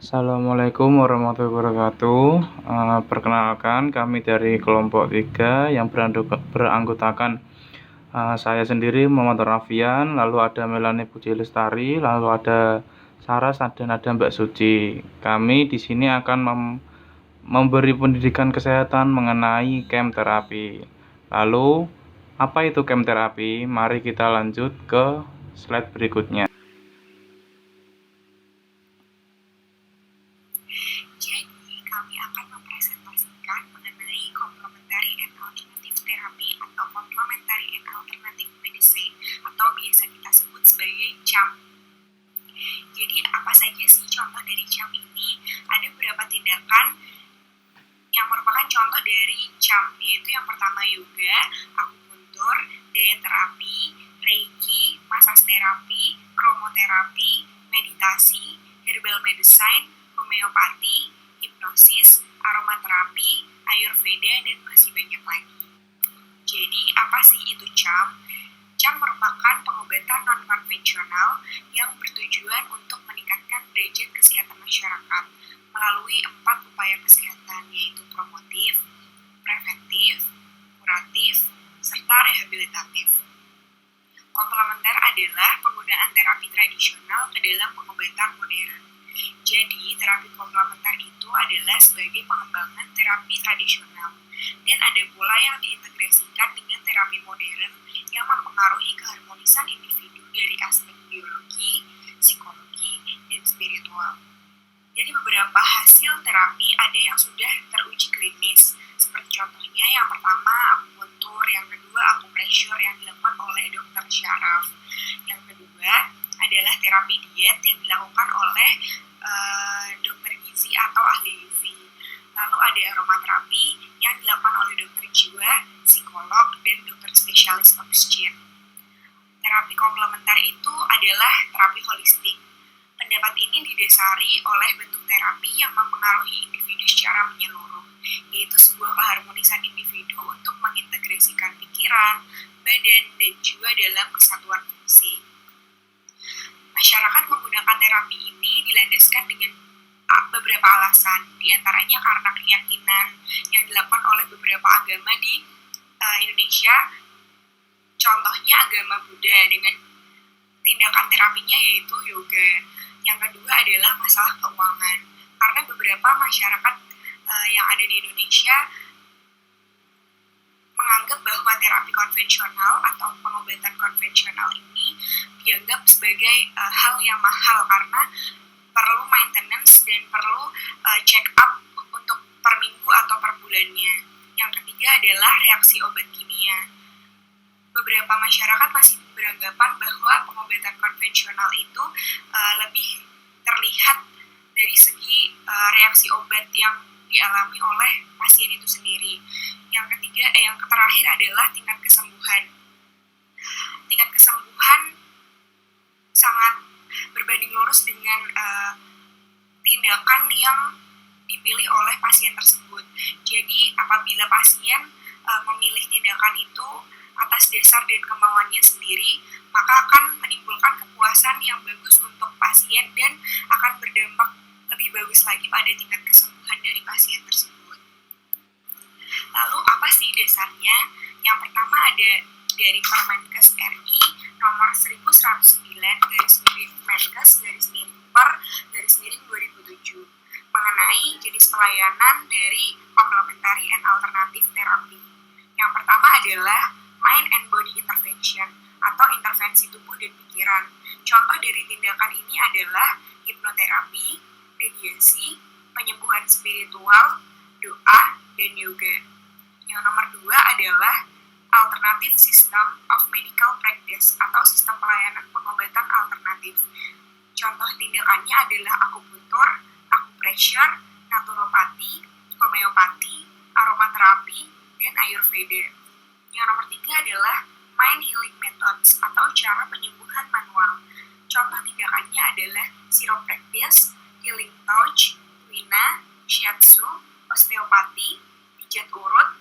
Assalamualaikum warahmatullahi wabarakatuh. Perkenalkan, kami dari kelompok 3 yang beranggotakan saya sendiri Muhammad Rafian, lalu ada Melanie Puji Lestari, lalu ada Saras dan ada Mbak Suci. Kami di sini akan memberi pendidikan kesehatan mengenai kemoterapi. Lalu, apa itu kemoterapi? Mari kita lanjut ke slide berikutnya. Jadi, kami akan mempresentasikan mengenai complementary and alternative therapy atau complementary and alternative medicine atau biasa kita sebut sebagai CAM. Jadi, apa saja sih contoh dari CAM ini? Ada beberapa tindakan yang merupakan contoh dari CAM, yaitu yang pertama yoga, akupuntur, daya terapi, reiki, massage terapi, chromoterapi, meditasi, herbal medicine, homeopati, hipnosis, aromaterapi, ayurveda, dan masih banyak lagi. Jadi, apa sih itu CAM? CAM merupakan pengobatan non-konvensional yang bertujuan untuk meningkatkan derajat kesehatan masyarakat melalui 4 upaya kesehatan, yaitu promotif, preventif, kuratif, serta rehabilitatif. Komplementer adalah penggunaan terapi tradisional ke dalam pengobatan modern. Jadi, terapi komplementer itu adalah sebagai pengembangan terapi tradisional, dan ada pula yang diintegrasikan dengan terapi modern yang mempengaruhi keharmonisan individu dari aspek biologi, psikologi, dan spiritual. Jadi, beberapa hasil terapi ada yang sudah teruji klinis, seperti contohnya yang pertama akupuntur, yang kedua akupressure yang dilakukan oleh Dr. Syaraf, yang kedua adalah terapi diet yang dilakukan oleh dokter gizi atau ahli gizi. Lalu ada aromaterapi yang dilakukan oleh dokter jiwa, psikolog, dan dokter spesialis obstetrik. Terapi komplementer itu adalah terapi holistik. Pendapat ini didasari oleh bentuk terapi yang mempengaruhi individu secara menyeluruh, yaitu sebuah keharmonisan individu untuk mengintegrasikan pikiran, badan, dan jiwa dalam kesatuan fungsi. Masyarakat menggunakan terapi ini dilandaskan dengan beberapa alasan, diantaranya karena keyakinan yang dilakukan oleh beberapa agama di Indonesia, contohnya agama Buddha dengan tindakan terapinya yaitu yoga. Yang kedua adalah masalah keuangan, karena beberapa masyarakat yang ada di Indonesia menganggap bahwa terapi konvensional atau pengobatan konvensional ini dianggap sebagai hal yang mahal karena perlu maintenance dan perlu check up untuk per minggu atau per bulannya. Yang ketiga adalah reaksi obat kimia. Beberapa masyarakat masih beranggapan bahwa pengobatan konvensional itu lebih terlihat dari segi reaksi obat yang dialami oleh pasien itu sendiri. Yang terakhir adalah tingkat kesembuhan. Tingkat kesembuhan sangat berbanding lurus dengan tindakan yang dipilih oleh pasien tersebut. Jadi, apabila pasien memilih tindakan itu atas dasar dan kemauannya sendiri, maka akan menimbulkan kepuasan yang bagus untuk pasien dan akan berdampak lebih bagus lagi pada tingkat kesembuhan dari pasien tersebut. Lalu apa sih dasarnya? Yang pertama ada dari Permenkes RI nomor 1109/Menkes/per/2007 mengenai jenis pelayanan dari complementary and alternative therapy. Yang pertama adalah mind and body intervention atau intervensi tubuh dan pikiran. Contoh dari tindakan ini adalah hipnoterapi, mediasi, penyembuhan spiritual, doa, dan yoga. Yang nomor 2 adalah alternative system of medical practice atau sistem pelayanan pengobatan alternatif. Contoh tindakannya adalah akupuntur, akupressure, naturopati, homeopati, aromaterapi, dan ayurveda. Yang nomor 3 adalah mind healing methods atau cara penyembuhan manual. Contoh tindakannya adalah chiropractic, healing touch, tuina, shiatsu, osteopati, pijat urut.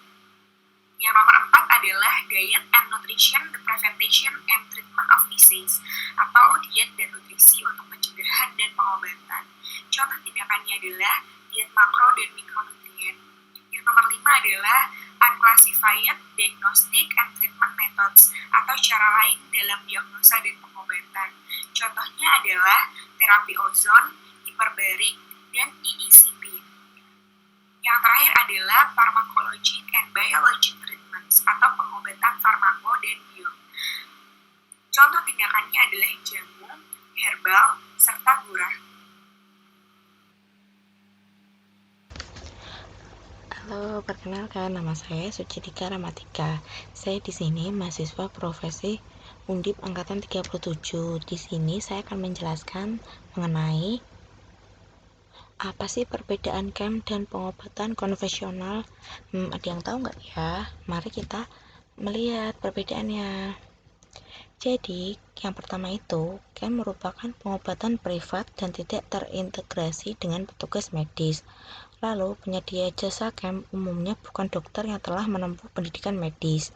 Yang nomor 4 adalah diet and nutrition, the prevention and treatment of disease atau diet dan nutrisi untuk pencegahan dan pengobatan. Contoh tindakan berikutnya adalah diet makro dan mikronutrien. Yang nomor 5 adalah unclassified diagnostic and treatment methods atau cara lain dalam diagnosa dan pengobatan. Contohnya adalah terapi ozon, hiperbarik, dan EECP. Yang terakhir adalah pharmacologic and biologic treatments atau pengobatan farmako dan bio. Contoh tindakannya adalah jamu, herbal, serta gurah. Halo, perkenalkan nama saya Sucitika Ramatika. Saya di sini mahasiswa profesi Undip angkatan 37. Di sini saya akan menjelaskan mengenai apa sih perbedaan KEM dan pengobatan konvensional. Ada yang tahu nggak ya? Mari kita melihat perbedaannya. Jadi, yang pertama itu, KEM merupakan pengobatan privat dan tidak terintegrasi dengan petugas medis. Lalu, penyedia jasa KEM umumnya bukan dokter yang telah menempuh pendidikan medis.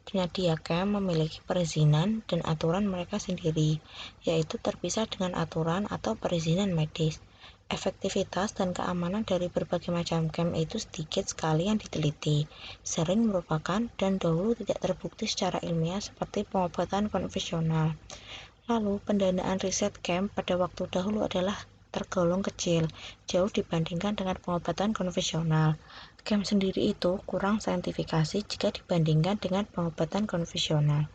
Penyedia KEM memiliki perizinan dan aturan mereka sendiri, yaitu terpisah dengan aturan atau perizinan medis. Efektivitas dan keamanan dari berbagai macam KEM itu sedikit sekali yang diteliti, sering merupakan dan dahulu tidak terbukti secara ilmiah seperti pengobatan konvensional. Lalu, pendanaan riset KEM pada waktu dahulu adalah tergolong kecil, jauh dibandingkan dengan pengobatan konvensional. KEM sendiri itu kurang saintifikasi jika dibandingkan dengan pengobatan konvensional.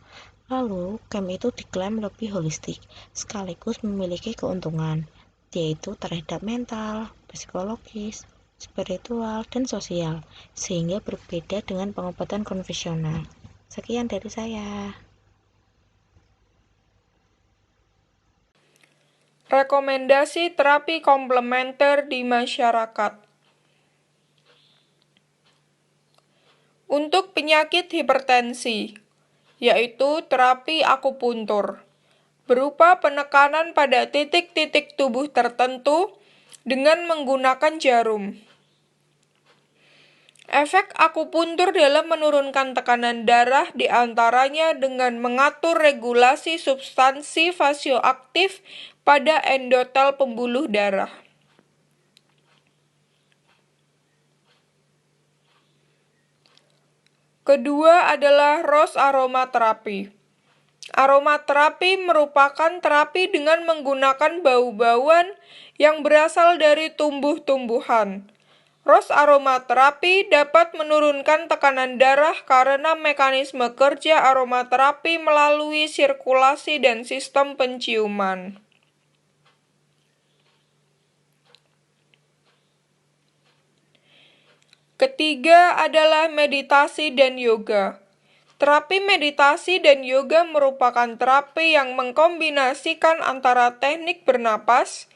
Lalu, KEM itu diklaim lebih holistik, sekaligus memiliki keuntungan, yaitu terhadap mental, psikologis, spiritual, dan sosial, sehingga berbeda dengan pengobatan konvensional. Sekian dari saya. Rekomendasi terapi komplementer di masyarakat. Untuk penyakit hipertensi, yaitu terapi akupuntur, berupa penekanan pada titik-titik tubuh tertentu dengan menggunakan jarum. Efek akupuntur dalam menurunkan tekanan darah diantaranya dengan mengatur regulasi substansi vasoaktif pada endotel pembuluh darah. Kedua adalah rose aromaterapi. Aromaterapi merupakan terapi dengan menggunakan bau-bauan yang berasal dari tumbuh-tumbuhan. Rose aromaterapi dapat menurunkan tekanan darah karena mekanisme kerja aromaterapi melalui sirkulasi dan sistem penciuman. Ketiga adalah meditasi dan yoga. Terapi meditasi dan yoga merupakan terapi yang mengkombinasikan antara teknik bernapas,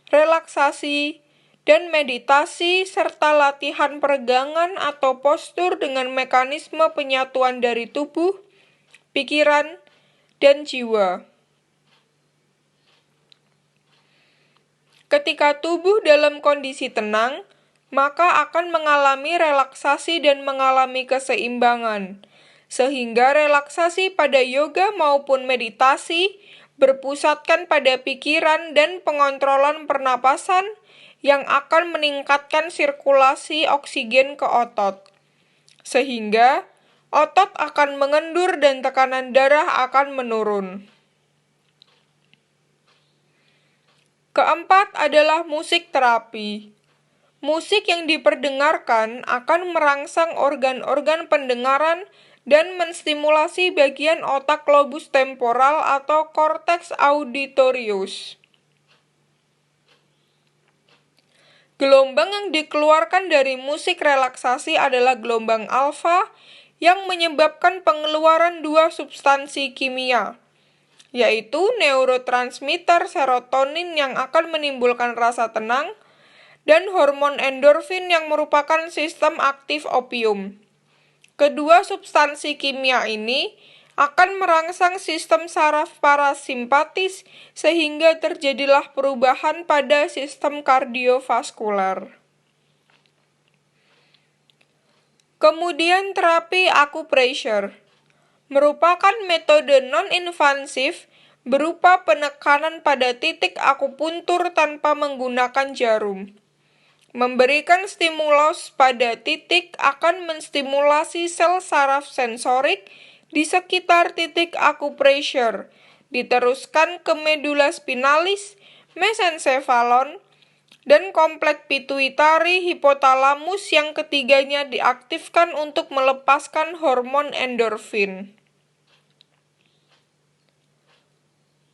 relaksasi, dan meditasi serta latihan peregangan atau postur dengan mekanisme penyatuan dari tubuh, pikiran, dan jiwa. Ketika tubuh dalam kondisi tenang, maka akan mengalami relaksasi dan mengalami keseimbangan. Sehingga relaksasi pada yoga maupun meditasi berpusatkan pada pikiran dan pengontrolan pernapasan yang akan meningkatkan sirkulasi oksigen ke otot. Sehingga otot akan mengendur dan tekanan darah akan menurun. Keempat adalah musik terapi. Musik yang diperdengarkan akan merangsang organ-organ pendengaran dan menstimulasi bagian otak lobus temporal atau cortex auditorius. Gelombang yang dikeluarkan dari musik relaksasi adalah gelombang alfa yang menyebabkan pengeluaran dua substansi kimia, yaitu neurotransmitter serotonin yang akan menimbulkan rasa tenang dan hormon endorfin yang merupakan sistem aktif opium. Kedua substansi kimia ini akan merangsang sistem saraf parasimpatis sehingga terjadilah perubahan pada sistem kardiovaskular. Kemudian terapi acupressure merupakan metode non-invasif berupa penekanan pada titik akupuntur tanpa menggunakan jarum. Memberikan stimulus pada titik akan menstimulasi sel saraf sensorik di sekitar titik akupressure, diteruskan ke medula spinalis, mesencephalon, dan kompleks pituitari hipotalamus yang ketiganya diaktifkan untuk melepaskan hormon endorfin.